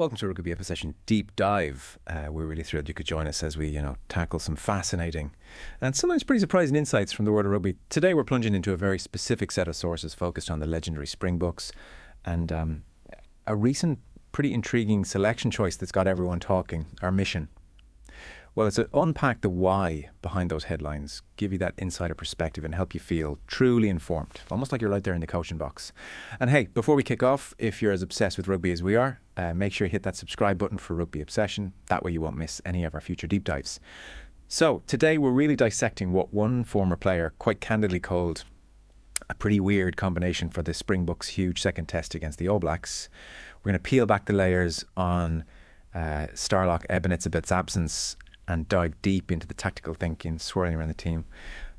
Welcome to Rugby Episode Session Deep Dive. We're really thrilled you could join us as we, tackle some fascinating and sometimes pretty surprising insights from the world of rugby. Today we're plunging into a very specific set of sources focused on the legendary Springboks and a recent pretty intriguing selection choice that's got everyone talking, our mission. Well, it's to unpack the why behind those headlines, give you that insider perspective and help you feel truly informed, almost like you're right there in the coaching box. And hey, before we kick off, if you're as obsessed with rugby as we are, make sure you hit that subscribe button for Rugby Obsession. That way you won't miss any of our future deep dives. So today we're really dissecting what one former player quite candidly called a pretty weird combination for the Springboks' huge second test against the All Blacks. We're going to peel back the layers on Starlock Eben Etzebeth's absence and dive deep into the tactical thinking swirling around the team.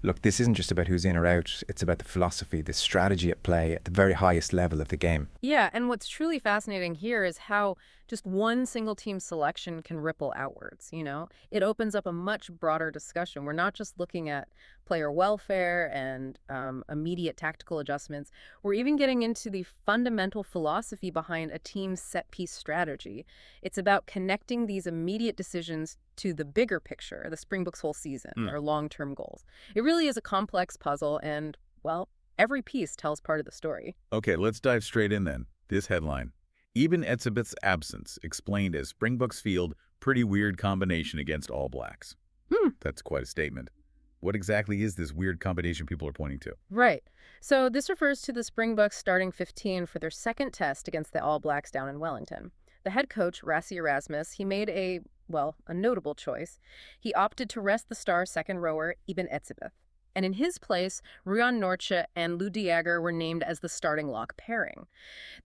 Look, this isn't just about who's in or out. It's about the philosophy, the strategy at play at the very highest level of the game. Yeah, and what's truly fascinating here is how just one single team selection can ripple outwards, It opens up a much broader discussion. We're not just looking at player welfare and immediate tactical adjustments. We're even getting into the fundamental philosophy behind a team's set-piece strategy. It's about connecting these immediate decisions to the bigger picture, the Springboks' whole season, or long-term goals. It really is a complex puzzle, and, well, every piece tells part of the story. Okay, let's dive straight in then. This headline: Eben Etzebeth's absence explained as Springboks field pretty weird combination against All Blacks. That's quite a statement. What exactly is this weird combination people are pointing to? Right. So this refers to the Springboks starting 15 for their second test against the All Blacks down in Wellington. The head coach, Rassie Erasmus, he made a notable choice. He opted to rest the star second rower, Eben Etzebeth. And in his place, Ruan Nortje and Lou de Jager were named as the starting lock pairing.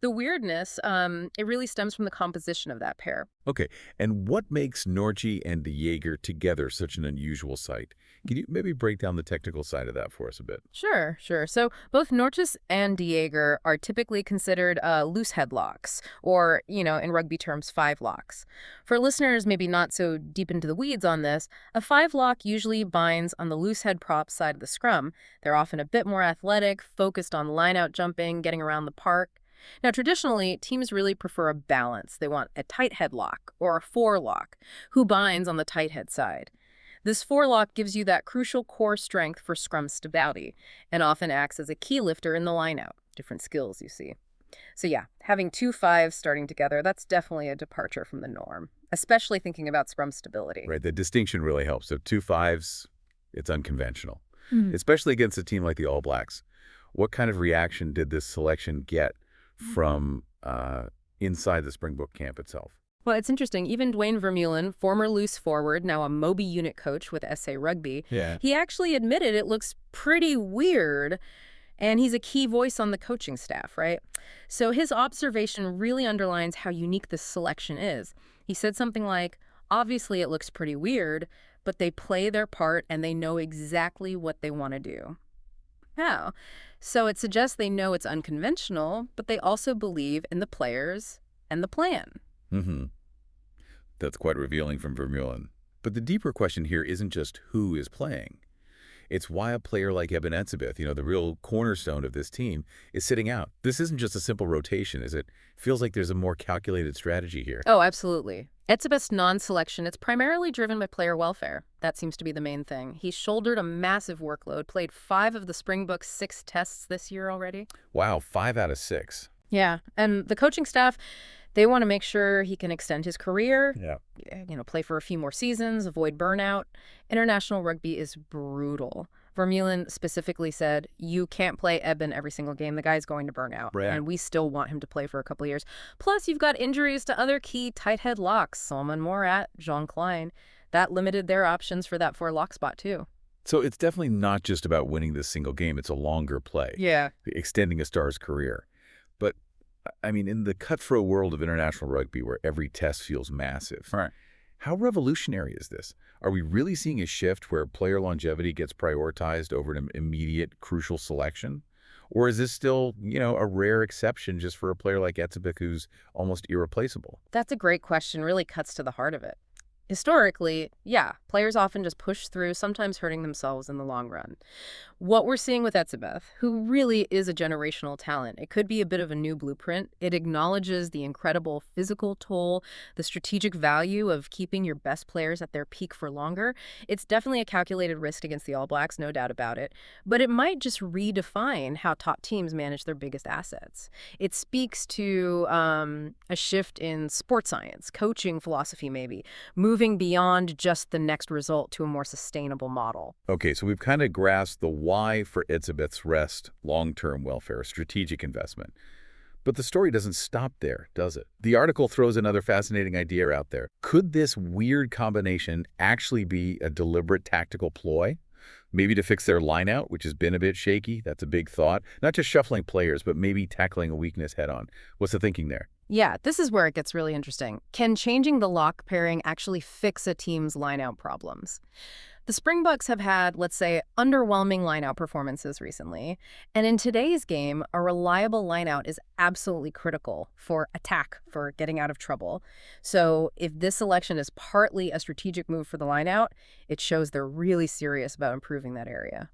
The weirdness, it really stems from the composition of that pair. Okay, and what makes Nortje and de Jager together such an unusual sight? Can you maybe break down the technical side of that for us a bit? Sure. So both Nortjes and de Jager are typically considered loosehead locks, or, in rugby terms, 5 locks. For listeners maybe not so deep into the weeds on this, a 5 lock usually binds on the loosehead prop side of the scrum. They're often a bit more athletic, focused on line-out jumping, getting around the park. Now, traditionally, teams really prefer a balance. They want a tight head lock or a 4 lock, who binds on the tight head side. This 4 lock gives you that crucial core strength for scrum stability and often acts as a key lifter in the line-out. Different skills, you see. So yeah, having 2 5s starting together, that's definitely a departure from the norm, especially thinking about scrum stability. Right, the distinction really helps. So 2 5s, it's unconventional, especially against a team like the All Blacks. What kind of reaction did this selection get from inside the Springbok camp itself? Well, it's interesting. Even Dwayne Vermeulen, former loose forward, now a Moby unit coach with SA Rugby, he actually admitted it looks pretty weird, and he's a key voice on the coaching staff, right? So his observation really underlines how unique this selection is. He said something like, obviously it looks pretty weird, but they play their part and they know exactly what they want to do. How? So it suggests they know it's unconventional, but they also believe in the players and the plan. That's quite revealing from Vermeulen. But the deeper question here isn't just who is playing. It's why a player like Eben Etzebeth, the real cornerstone of this team, is sitting out. This isn't just a simple rotation, is it? Feels like there's a more calculated strategy here. Oh, absolutely. Etzebeth's non-selection, it's primarily driven by player welfare. That seems to be the main thing. He shouldered a massive workload, played 5 of the Springboks' 6 tests this year already. Wow, 5 out of 6. Yeah, and the coaching staff, they want to make sure he can extend his career, play for a few more seasons, avoid burnout. International rugby is brutal. Vermeulen specifically said, you can't play Eben every single game. The guy's going to burn out. Right. And we still want him to play for a couple of years. Plus, you've got injuries to other key tight head locks, Salman Morat, Jean Klein. That limited their options for that 4 lock spot, too. So it's definitely not just about winning this single game. It's a longer play. Yeah. Extending a star's career. But I mean, in the cutthroat world of international rugby where every test feels massive, Right. How revolutionary is this? Are we really seeing a shift where player longevity gets prioritized over an immediate, crucial selection? Or is this still, a rare exception just for a player like Etzebeth who's almost irreplaceable? That's a great question. Really cuts to the heart of it. Historically, yeah, players often just push through, sometimes hurting themselves in the long run. What we're seeing with Etzebeth, who really is a generational talent, it could be a bit of a new blueprint. It acknowledges the incredible physical toll, the strategic value of keeping your best players at their peak for longer. It's definitely a calculated risk against the All Blacks, no doubt about it. But it might just redefine how top teams manage their biggest assets. It speaks to a shift in sports science, coaching philosophy maybe, moving beyond just the next result to a more sustainable model. Okay, so we've kind of grasped the why for Etzebeth's rest, long-term welfare, strategic investment. But the story doesn't stop there, does it? The article throws another fascinating idea out there. Could this weird combination actually be a deliberate tactical ploy? Maybe to fix their lineout, which has been a bit shaky. That's a big thought. Not just shuffling players, but maybe tackling a weakness head-on. What's the thinking there? Yeah, this is where it gets really interesting. Can changing the lock pairing actually fix a team's lineout problems? The Springboks have had, let's say, underwhelming lineout performances recently, and in today's game, a reliable lineout is absolutely critical for attack, for getting out of trouble. So if this selection is partly a strategic move for the lineout, it shows they're really serious about improving that area.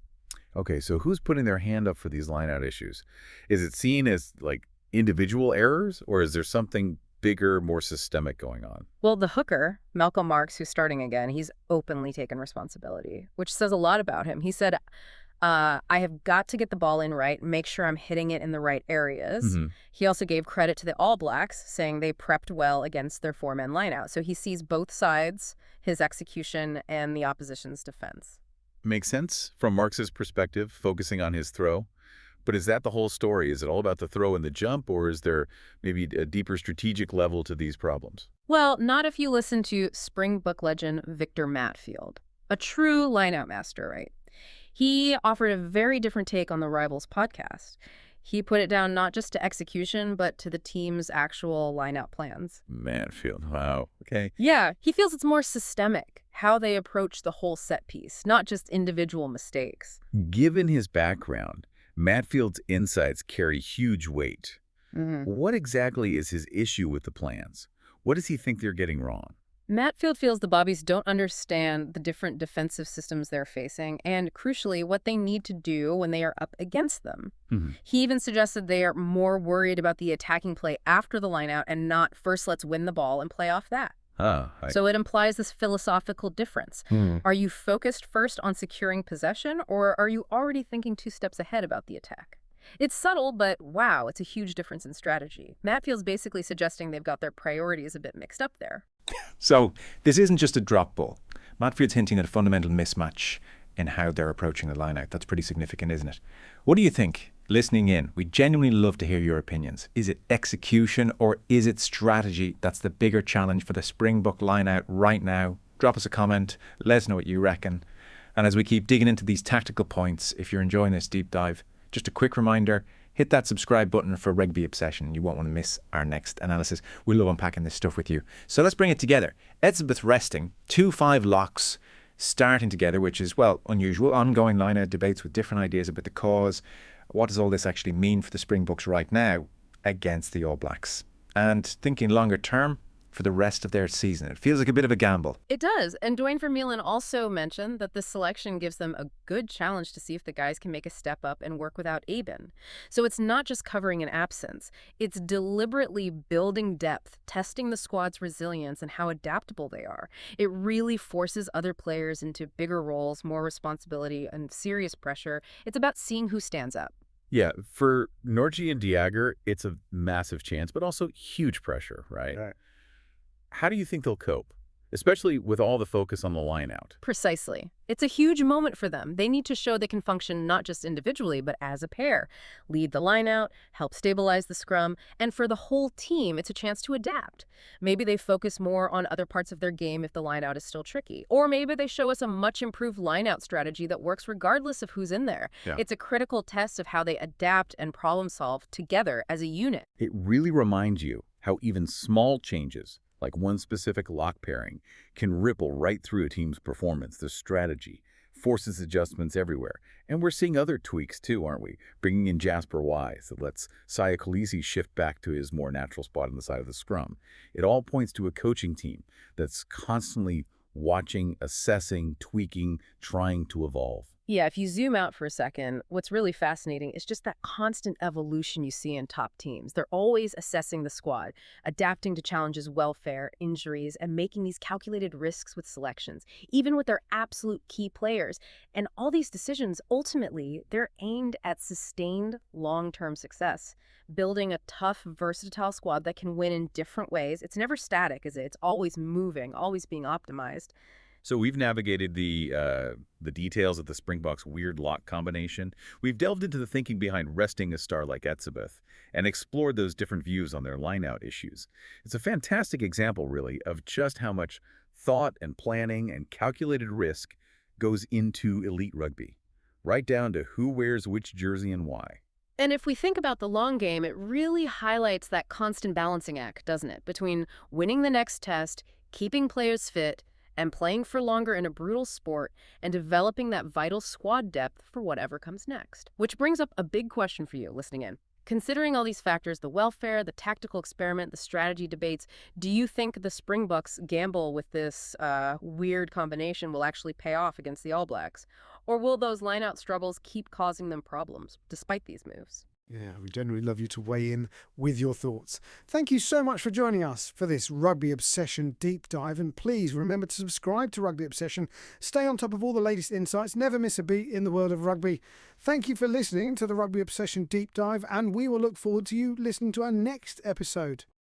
Okay, so who's putting their hand up for these lineout issues? Is it seen as, like, individual errors, or is there something bigger, more systemic going on? Well, the hooker, Malcolm Marx, who's starting again, he's openly taken responsibility, which says a lot about him. He said, I have got to get the ball in right, make sure I'm hitting it in the right areas. He also gave credit to the All Blacks, saying they prepped well against their four-man lineout. So he sees both sides, his execution and the opposition's defense. Makes sense from Marx's perspective, focusing on his throw. But is that the whole story? Is it all about the throw and the jump, or is there maybe a deeper strategic level to these problems? Well, not if you listen to Springbok legend Victor Matfield, a true lineout master, right? He offered a very different take on the Rivals podcast. He put it down not just to execution, but to the team's actual lineout plans. Matfield, wow. Okay. Yeah, he feels it's more systemic, how they approach the whole set piece, not just individual mistakes. Given his background, Matfield's insights carry huge weight. What exactly is his issue with the plans? What does he think they're getting wrong? Matfield feels the Bobbies don't understand the different defensive systems they're facing and, crucially, what they need to do when they are up against them. He even suggested they are more worried about the attacking play after the lineout and not first let's win the ball and play off that. So it implies this philosophical difference. Are you focused first on securing possession, or are you already thinking 2 steps ahead about the attack? It's subtle, but wow, it's a huge difference in strategy. Matfield's basically suggesting they've got their priorities a bit mixed up there. So this isn't just a drop ball. Matfield's hinting at a fundamental mismatch in how they're approaching the lineout. That's pretty significant, isn't it? What do you think? Listening in, we genuinely love to hear your opinions. Is it execution or is it strategy that's the bigger challenge for the Springbok lineout right now? Drop us a comment. Let us know what you reckon. And as we keep digging into these tactical points, if you're enjoying this deep dive, just a quick reminder, hit that subscribe button for Rugby Obsession. You won't want to miss our next analysis. We love unpacking this stuff with you. So let's bring it together. Etzebeth resting, 2-5 locks starting together, which is, well, unusual. Ongoing lineout debates with different ideas about the cause. What does all this actually mean for the Springboks right now against the All Blacks? And thinking longer term, for the rest of their season. It feels like a bit of a gamble. It does. And Dwayne Vermeulen also mentioned that this selection gives them a good challenge to see if the guys can make a step up and work without Eben. So it's not just covering an absence. It's deliberately building depth, testing the squad's resilience and how adaptable they are. It really forces other players into bigger roles, more responsibility, and serious pressure. It's about seeing who stands up. Yeah, for Nortje and Diager, it's a massive chance, but also huge pressure, right? How do you think they'll cope, especially with all the focus on the lineout? Precisely. It's a huge moment for them. They need to show they can function not just individually, but as a pair. Lead the lineout, help stabilize the scrum, and for the whole team, it's a chance to adapt. Maybe they focus more on other parts of their game if the lineout is still tricky. Or maybe they show us a much improved lineout strategy that works regardless of who's in there. It's a critical test of how they adapt and problem solve together as a unit. It really reminds you how even small changes, like one specific lock pairing, can ripple right through a team's performance, their strategy. forces adjustments everywhere. And we're seeing other tweaks too, aren't we? Bringing in Jasper Wise that lets Saya Khaleesi shift back to his more natural spot on the side of the scrum. It all points to a coaching team that's constantly watching, assessing, tweaking, trying to evolve. Yeah, if you zoom out for a second, what's really fascinating is just that constant evolution you see in top teams. They're always assessing the squad, adapting to challenges, welfare, injuries, and making these calculated risks with selections, even with their absolute key players. And all these decisions, ultimately, they're aimed at sustained long-term success, building a tough, versatile squad that can win in different ways. It's never static, is it? It's always moving, always being optimized. So we've navigated the details of the Springboks' weird lock combination. We've delved into the thinking behind resting a star like Etzebeth and explored those different views on their lineout issues. It's a fantastic example, really, of just how much thought and planning and calculated risk goes into elite rugby, right down to who wears which jersey and why. And if we think about the long game, it really highlights that constant balancing act, doesn't it? Between winning the next test, keeping players fit, and playing for longer in a brutal sport, and developing that vital squad depth for whatever comes next. Which brings up a big question for you listening in. Considering all these factors, the welfare, the tactical experiment, the strategy debates, do you think the Springboks gamble with this weird combination will actually pay off against the All Blacks? Or will those line-out struggles keep causing them problems, despite these moves? Yeah, we generally love you to weigh in with your thoughts. Thank you so much for joining us for this Rugby Obsession deep dive. And please remember to subscribe to Rugby Obsession. Stay on top of all the latest insights. Never miss a beat in the world of rugby. Thank you for listening to the Rugby Obsession deep dive. And we will look forward to you listening to our next episode.